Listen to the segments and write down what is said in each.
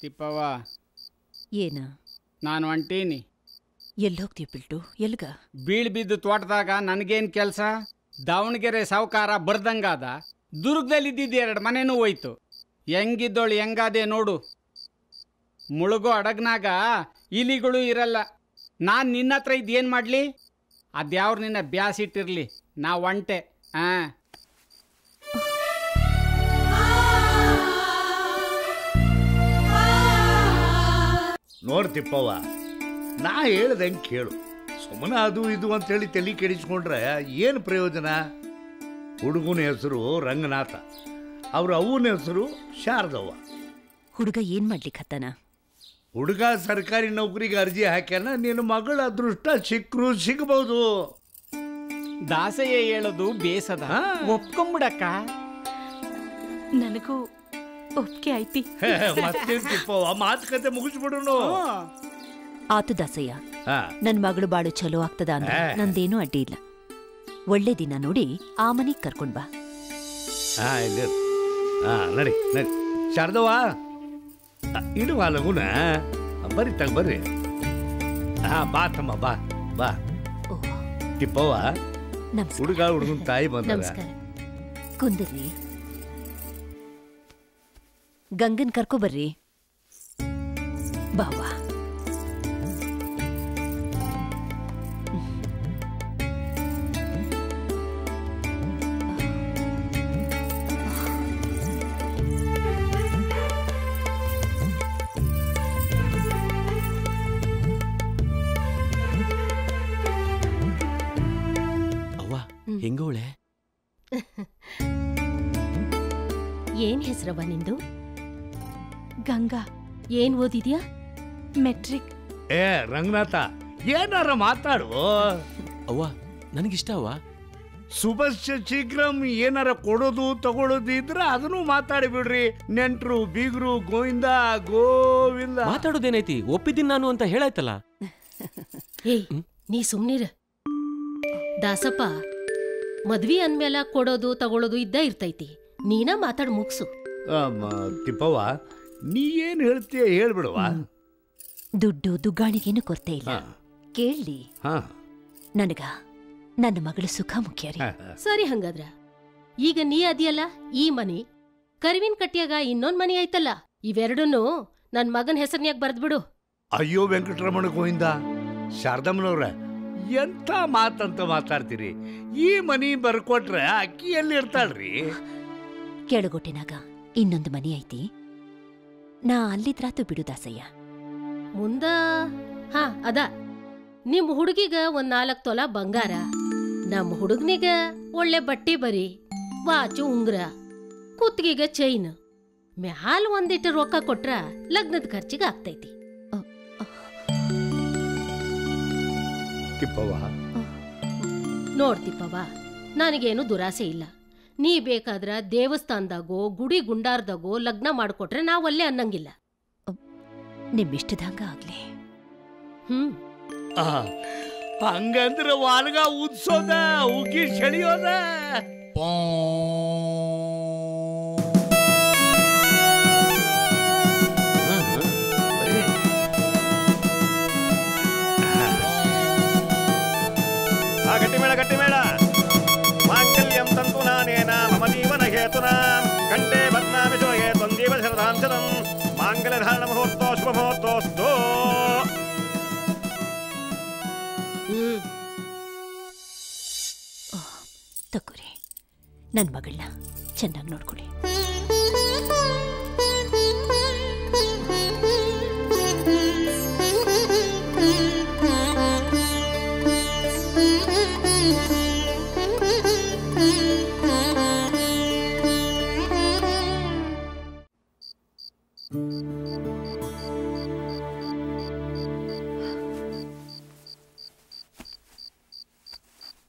ತಿಪ್ಪವ್ವ, ಏನ? ನಾನು ಹೊಂಟೀನಿ. ಎಲ್ಲಿ ಹೋಗ್ತೀವಿ ಪಿಲ್ಟು? ಎಲ್ಗ? ಬೀಳ್ ಬಿದ್ದು ತೋಟದಾಗ ನನಗೇನು ಕೆಲಸ? ದಾವಣಗೆರೆ ಸಾವುಕಾರ ಬರ್ದಂಗಾದ. ದುರ್ಗದಲ್ಲಿ ಇದ್ದಿದ್ದು 2 ಮನೆನೂ ಹೋಯ್ತು. ಹೆಂಗಿದ್ದೋಳು ಹೆಂಗಾದೆ ನೋಡು. ಮುಳುಗೋ ಅಡಗ್ನಾಗ ಇಲಿಗಳು ಇರಲ್ಲ. ನಾನು ನಿನ್ನ ಹತ್ರ ಇದ್ದೇನು ಮಾಡಲಿ? ಅದ್ಯಾವ್ರು ನಿನ್ನ ಬ್ಯಾಸಿಟ್ಟಿರಲಿ, ನಾ ಒಂಟೆ. ಹಾಂ, ನೋಡ್ತಿಪ್ಪವ್ವ, ನಾ ಹೇಳ್ದಂಗೆ ಕೇಳು. ಸುಮ್ಮನೆ ಅದು ಇದು ಅಂತೇಳಿ ತಲೆ ಕೆಡಿಸ್ಕೊಂಡ್ರೆ ಏನು ಪ್ರಯೋಜನ? ಹುಡುಗನ ಹೆಸರು ರಂಗನಾಥ, ಅವ್ರ ಅವ್ವನ ಹೆಸರು ಶಾರದವ್ವ. ಹುಡುಗ ಏನ್ ಮಾಡ್ಲಿಕ್ಕತ್ತಾನ? ಹುಡುಗ ಸರ್ಕಾರಿ ನೌಕರಿಗೆ ಅರ್ಜಿ ಹಾಕ್ಯಾನ. ನಿನ್ನ ಮಗಳ ಅದೃಷ್ಟ ಸಿಕ್ಕರು ಸಿಗಬಹುದು. ದಾಸಯ್ಯ ಹೇಳೋದು ಬೇಸದ, ಒಪ್ಕೊಂಬಿಡಕ್ಕ. ನನಗೂ ಒಪ್ಪಿಗೆ ಐತಿ. ಮತ್ತೇನ್ ತಿಪ್ಪವ್ವ, ಮಾತುಕತೆ ಮುಗಿಸ್ಬಿಡುನು. ಆತು ದಾಸಯ್ಯ, ನನ್ ಮಗಳು ಬಾಳು ಚಲೋ ಆಗ್ತದ ಅಂದ್ರೆ ನಂದೇನೂ ಅಡ್ಡಿ ಇಲ್ಲ. ಒಳ್ಳೆ ದಿನ ನೋಡಿ ಆ ಮನಿಗ್ ಕರ್ಕೊಂಡ್ ಬಾ. ನಡಿ ನಡಿ ಶಾರದವ್ವ, ಇಡುವ ಲಗುನ. ಬರ್ರಿ ತಗ ಬರ್ರಿ. ಬಾ ತಮ್ಮ, ಬಾ ಬಾ. ತಿಪ್ಪವ್ವ, ಹುಡುಗ ಹುಡುಗನ ತಾಯಿ ಬಂದ. ಕುಂದ್ರಿ, ಗಂಗನ್ ಕರ್ಕೊ ಬರ್ರಿ. ಬಾವಾ. ಹೆಂಗೋಳೆ? ಏನ್ ಹೆಸರವ ನಿಂದು? ಗಂಗಾ. ಏನ್ ಓದಿದ್ಯಾ? ಮೆಟ್ರಿಕ್. ರಂಗನಾಥ, ಏನಾರ ಮಾತಾಡು. ಅವ್ವ, ನನಗಿಷ್ಟ ಅವ್ವ. ಶುಭಶ್ಯ ಶೀಘ್ರಂ. ಏನಾರ ಕೊಡೋದು ತಗೊಳ್ಳೋದು ಇದ್ರೆ ಅದನ್ನು ಮಾತಾಡಿ ಬಿಡ್ರಿ. ನೆಂಟ್ರು ಬೀಗರು ಗೋವಿಂದ ಗೋವಿಂದ. ಮಾತಾಡೋದೇನೈತಿ? ಒಪ್ಪಿದ್ದೀನಿ ನಾನು ಅಂತ ಹೇಳಾಯ್ತಲ್ಲ. ಏಯ್, ನೀ ಸುಮ್ನಿರ. ದಾಸಪ್ಪ, ಮದ್ವಿ ಅಂದ್ಮೇಲೆ ಕೊಡೋದು ತಗೊಳ್ಳೋದು ಇದ್ದ ಇರ್ತೈತಿ. ನೀನ ಮಾತಾಡ್ ಮುಗ್ಸು. ತಿಪ್ಪವ್ವ, ನೀ ಏನ್ ಹೇಳ್ತೀಯ ಹೇಳ್ಬಿಡುವ. ದುಡ್ಡು ದುಗ್ಗಾಣಿಗೇನು ಕೊರತೆ ಇಲ್ಲ. ಕೇಳಿ, ನನಗ ನನ್ನ ಮಗಳು ಸುಖ ಮುಖ್ಯ ರೀ. ಸರಿ, ಹಂಗಾದ್ರ ಈಗ ನೀ ಅದಿಯಲ್ಲ ಈ ಮನಿ, ಕರಿವಿನ ಕಟ್ಟಿಯಾಗ ಇನ್ನೊಂದ್ ಮನಿ ಐತಲ್ಲ, ಇವೆರಡನ್ನು ನನ್ ಮಗನ ಹೆಸರ್ನ್ಯಾಗ ಬರ್ದ್ಬಿಡು. ಅಯ್ಯೋ ವೆಂಕಟರಮಣ ಗೋವಿಂದ, ಶಾರದಮ್ಮನವ್ರ ಎಂತ ಮಾತಂತ ಮಾತಾಡ್ತೀರಿ? ಈ ಮನಿ ಬರ್ಕೊಟ್ರೆ ಅಕ್ಕಿ ಎಲ್ಲಿ ಇರ್ತಾಳ್ರಿ? ಕೆಳಗೊಟ್ಟಿನಾಗ ಇನ್ನೊಂದು ಮನಿ ಐತಿ, ನಾ ಅಲ್ಲಿದ್ರಾತು ಬಿಡು ದಾಸಯ್ಯ. ಮುಂದ ಅದ ನಿಮ್ ಹುಡುಗಿಗ 4 ತೊಲ ಬಂಗಾರ, ನಮ್ ಹುಡುಗನಿಗ ಒಳ್ಳೆ ಬಟ್ಟಿ ಬರಿ, ವಾಚು ಉಂಗ್ರ, ಕುತ್ತಿಗೆಗ ಚೈನ್, ಮ್ಯಾಲ್ ಒಂದಿಟ್ಟು ರೊಕ್ಕ ಕೊಟ್ರ ಲಗ್ನದ ಖರ್ಚಿಗೆ ಆಗ್ತೈತಿ. ನೋಡ್ತಿಪ್ಪವ, ನನಗೇನು ದುರಾಸೆ ಇಲ್ಲ. ನೀ ಬೇಕಾದ್ರ ದೇವಸ್ಥಾನದಾಗೋ ಗುಡಿ ಗುಂಡಾರ್ದಾಗೋ ಲಗ್ನ ಮಾಡ್ಕೊಟ್ರೆ ನಾವಲ್ಲೇ ಅನ್ನಂಗಿಲ್ಲ. ನಿಮ್ಮಿಷ್ಟದಂಗ ಆಗ್ಲಿ. ಹಂಗಂದ್ರೆ ವಾಲ್ಗ ಉದ್ಸೋದ, ಉಗಿ ಸೆಳಿಯೋದ. ಗಟ್ಟಿ ಮೇಳ. ಮಾಂಗಲ್ಯಂ ತಂತು ನಾನೇನ ಮಮ ಜೀವನ ಹೇತುನಾ ಕಂಠೆ ಬದ್ನಾಮಿ ಶೋಯೇ ತ್ವಂದೀವ ಶರದಾಂಶದಂ ಮಾಂಗಲ್ಯ ಧಾರಣ ಮುಹೂರ್ತೋ ಶುಭ ಮುಹೂರ್ತೋಸ್ತು. ತಗೋರಿ, ನನ್ನ ಮಗಳನ್ನ ಚೆನ್ನಾಗಿ ನೋಡ್ಕೊಳ್ಳಿ.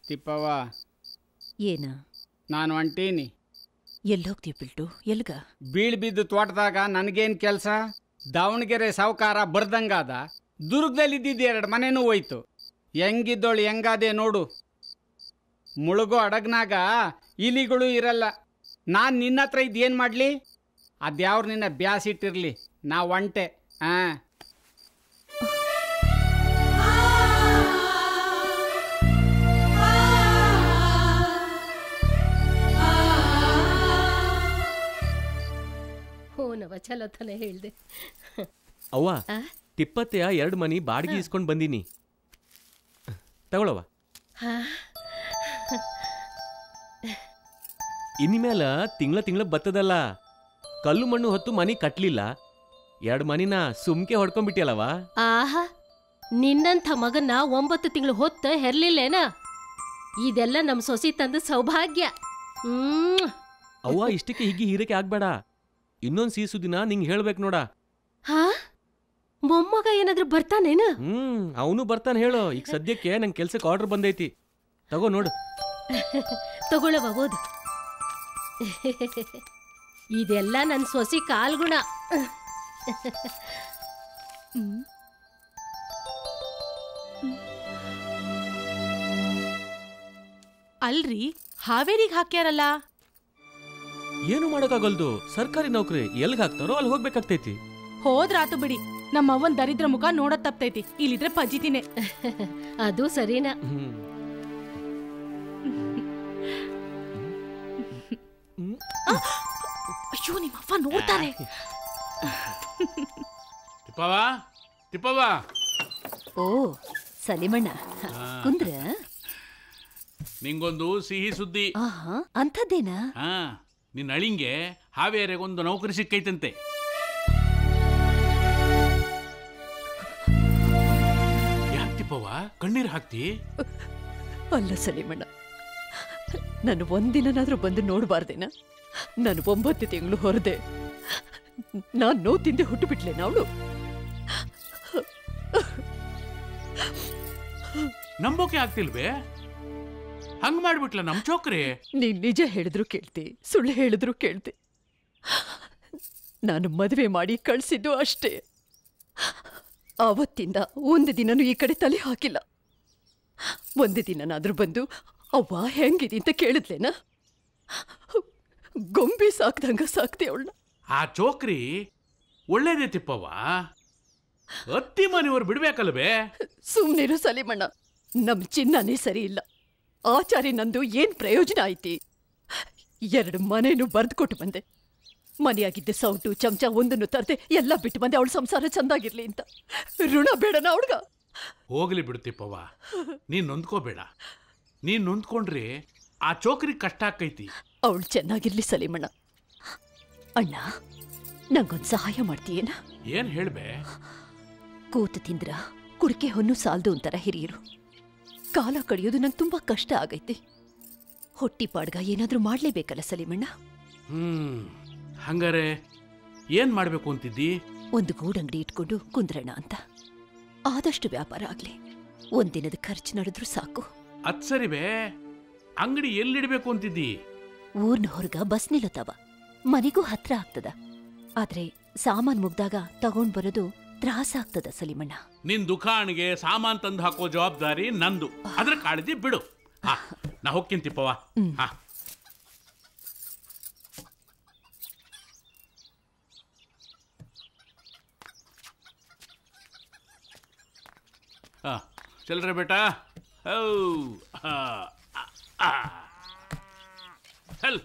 ತಿಪ್ಪವ್ವ, ಏನ? ನಾನು ಹೊಂಟೀನಿ. ಎಲ್ಲಿ ಹೋಗ್ತೀವಿ ಪಿಲ್ಟು? ಎಲ್ಗ? ಬೀಳ್ ಬಿದ್ದು ತೋಟದಾಗ ನನಗೇನು ಕೆಲಸ? ದಾವಣಗೆರೆ ಸಾವುಕಾರ ಬರ್ದಂಗಾದ. ದುರ್ಗದಲ್ಲಿ ಇದ್ದಿದ್ದು 2 ಮನೆನೂ ಹೋಯ್ತು. ಹೆಂಗಿದ್ದೋಳು ಹೆಂಗಾದೆ ನೋಡು. ಮುಳುಗೋ ಅಡಗ್ನಾಗ ಇಲಿಗಳು ಇರಲ್ಲ. ನಾನು ನಿನ್ನ ಹತ್ರ ಇದ್ದೇನು ಮಾಡಲಿ? ಅದ್ಯಾವ್ರು ನಿನ್ನ ಬ್ಯಾಸಿಟ್ಟಿರಲಿ, ನಾ ಒಂಟೆ. ಹಾಂ, ಹೂನವ ಚಲೋ ತನ ಹೇಳ್ದೆ. ಅವ್ವ ತಿಪ್ಪತ್ತೆಯ 2 ಮನಿ ಬಾಡಿಗೆ ಇಸ್ಕೊಂಡ್ ಬಂದೀನಿ, ತಗೊಳವ. ಇನ್ಮೇಲ ತಿಂಗಳ ಬತ್ತದಲ್ಲ, ಕಲ್ಲು ಮಣ್ಣು ಹೊತ್ತು ಮನಿ ಕಟ್ಲಿಲ್ಲ, 2 ಮನಿನ ಸುಮ್ಕೆ ಹೊಡ್ಕೊಂಡ್ಬಿಟ್ಟಿಯಲ್ಲವ. ಆಹಾ, ನಿನ್ನಂಥ ಮಗನ್ನ 9 ತಿಂಗಳು ಹೊತ್ತ ಹೆರ್ಲಿಲ್ಲೇನ? ಇದೆಲ್ಲ ನಮ್ ಸೊಸಿ ತಂದ ಸೌಭಾಗ್ಯ. ಅವ್ವ ಇಷ್ಟಕ್ಕೆ ಹಿಗ್ಗಿ ಹೀರಕ್ಕೆ ಆಗ್ಬೇಡ, ಇನ್ನೊಂದ್ ಸೀಸು ದಿನ ನಿಂಗೆ ಹೇಳ್ಬೇಕು ನೋಡ. ಹಾ, ಮೊಮ್ಮಗ ಏನಾದ್ರೂ ಬರ್ತಾನೇನ? ಅವನು ಬರ್ತಾನೆ ಹೇಳು. ಈಗ ಸದ್ಯಕ್ಕೆ ನಂಗೆ ಕೆಲ್ಸಕ್ಕೆ ಆರ್ಡರ್ ಬಂದೈತಿ, ತಗೋ ನೋಡು. ತಗೊಳವ ಓದು. ಇದೆಲ್ಲ ನನ್ ಸೊಸಿ ಕಾಲ್ಗುಣ. ಅಲ್ರಿ, ಹಾವೇರಿಗೆ ಹಾಕ್ಯಾರಲ್ಲ? ಏನು ಮಾಡೋಕ್ಕಾಗಲ್ದು, ಸರ್ಕಾರಿ ನೌಕರಿ ಎಲ್ಗ್ ಹಾಕ್ತಾರೋ ಅಲ್ಲಿ ಹೋಗ್ಬೇಕಾಗ್ತೈತಿ. ಹೋದ್ರಾತು ಬಿಡಿ, ನಮ್ಮವ್ವನ್ ದರಿದ್ರ ಮುಖ ನೋಡತ್ ತಪ್ತೈತಿ, ಇಲ್ಲಿದ್ರೆ ಪಜಿತಿನೇ. ಅದು ಸರಿನಾ? ಅಯ್ಯೋ, ನಿಮ್ಮವ್ವ ನೋಡ್ತಾರೆ. ತಿಪ್ಪವ್ವ. ಓ ಸಲಿಮಣ್ಣ, ಕುಂದ್ರ. ನಿಂಗೊಂದು ಸಿಹಿ ಸುದ್ದಿ. ಆಹಾ, ಅಂಥದ್ದೇನಾ? ನಿನ್ನ ಅಳಿಂಗೆ ಹಾವೇರಿಗೊಂದು ನೌಕರಿ ಸಿಕ್ಕೈತಂತೆ. ಯಾಕೆ ತಿಪ್ಪವ್ವ ಕಣ್ಣೀರು ಹಾಕ್ತಿ? ಅಲ್ಲ ಸಲಿಮಣ್ಣ, ನಾನು ಒಂದಿನಾದ್ರೂ ಬಂದು ನೋಡ್ಬಾರ್ದೇನ? ನಾನು 9 ತಿಂಗಳು ಹೊರದೆ, ನಾನು ನೋವು ತಿಂದೆ ಹುಟ್ಟು ಬಿಟ್ಲೇನ ಅವಳು? ನಂಬೋಕೆ ಆಗ್ತಿಲ್ವೇ? ಹಂಗ್ ಮಾಡ್ಬಿಟ್ಲ ನಮ್ ಚೋಕ್ರಿ. ನೀನ್ ನಿಜ ಹೇಳಿದ್ರು ಕೇಳ್ತಿ, ಸುಳ್ಳು ಹೇಳಿದ್ರು ಕೇಳ್ತಿ. ನಾನು ಮದುವೆ ಮಾಡಿ ಕಳ್ಸಿದ್ದು ಅಷ್ಟೇ. ಆವತ್ತಿಂದ ಒಂದು ದಿನನೂ ಈ ಕಡೆ ತಲೆ ಹಾಕಿಲ್ಲ. ಒಂದು ದಿನನಾದ್ರೂ ಬಂದು ಅವ್ವ ಹೆಂಗಿದಿ ಅಂತ ಕೇಳಿದ್ಲೇನ? ಗೊಂಬೆ ಸಾಕ್ದಂಗ ಸಾಕ್ತಿ ಅವಳನ್ನ. ಆ ಚೋಕ್ರಿ ಒಳ್ಳೇದೇ ತಿಪ್ಪವ್ವ, ಅತ್ತಿ ಮನೆಯವ್ರು ಬಿಡ್ಬೇಕಲ್ವೇ? ಸುಮ್ನಿರು ಸಲಿಮಣ್ಣ, ನಮ್ ಚಿನ್ನನೇ ಸರಿ ಇಲ್ಲ. ಆಚಾರಿ ನಂದು ಏನ್ ಪ್ರಯೋಜನ ಐತಿ? 2 ಮನೇನು ಬರ್ದ್ಕೊಟ್ಟು ಬಂದೆ. ಮನೆಯಾಗಿದ್ದೆ ಸೌಟು ಚಮಚ ಒಂದನ್ನು ತರದೆ ಎಲ್ಲ ಬಿಟ್ಟು ಬಂದೆ, ಅವಳ ಸಂಸಾರ ಚಂದಾಗಿರ್ಲಿ ಅಂತ. ಋಣ ಬೇಡನ ಅವಳ್ಗ? ಹೋಗ್ಲಿ ಬಿಡು ತಿಪ್ಪವ್ವ, ನೀನ್ ನೊಂದ್ಕೋಬೇಡ. ನೀನ್ ನೊಂದ್ಕೊಂಡ್ರೆ ಆ ಚೋಕ್ರಿ ಕಷ್ಟ ಆಕೈತಿ. ಅವಳು ಚೆನ್ನಾಗಿರ್ಲಿ ಸಲಿಮಣ್ಣ. ಅಣ್ಣ, ನಂಗೊಂದು ಸಹಾಯ ಮಾಡ್ತೀಯೇನ? ಏನ್ ಹೇಳ್ಬೆ? ಕೂತು ತಿಂದ್ರ ಕುಡಿಕೆ ಹೊನ್ನು ಸಾಲ್ದು ಅಂತಾರ ಹಿರಿಯರು. ಕಾಲ ಕಡಿಯೋದು ನಂಗೆ ತುಂಬಾ ಕಷ್ಟ ಆಗೈತಿ. ಹೊಟ್ಟಿ ಪಾಡ್ಗ ಏನಾದ್ರೂ ಮಾಡ್ಲೇಬೇಕಲ್ಲ ಸಲಿಮಣ್ಣ? ಹಂಗಾರೆ ಏನ್ ಮಾಡ್ಬೇಕು ಅಂತಿದ್ದಿ? ಒಂದು ಗೂಡಂಗಡಿ ಇಟ್ಕೊಂಡು ಕುಂದ್ರಣ ಅಂತ. ಆದಷ್ಟು ವ್ಯಾಪಾರ ಆಗ್ಲಿ, ಒಂದಿನದ ಖರ್ಚು ನಡೆದ್ರು ಸಾಕು. ಅದ್ ಸರಿವೇ, ಅಂಗಡಿ ಎಲ್ಲಿಡ್ಬೇಕು ಅಂತಿದ್ದಿ? ಊರ್ನ ಹೊರಗ ಬಸ್ ನಿಲ್ಲತಾವ, ಮನೆಗೂ ಹತ್ರ ಆಗ್ತದ. ಆದ್ರೆ ಸಾಮಾನ್ ಮುಗ್ದಾಗ ತಗೊಂಡ್ ಬರೋದು ತ್ರಾಸ ಆಗ್ತದ ಸಲಿಮಣ್ಣ. ನಿನ್ ದುಕಾಣಿಗೆ ಸಾಮಾನ್ ತಂದು ಹಾಕೋ ಜವಾಬ್ದಾರಿ ನಂದು, ಅದ್ರ ಕಾಳಜಿ ಬಿಡು. ನಾ ಹೋಗ್ತೀನಿ ತಿಪ್ಪವ್ವ. चल रहे बेटा, चल।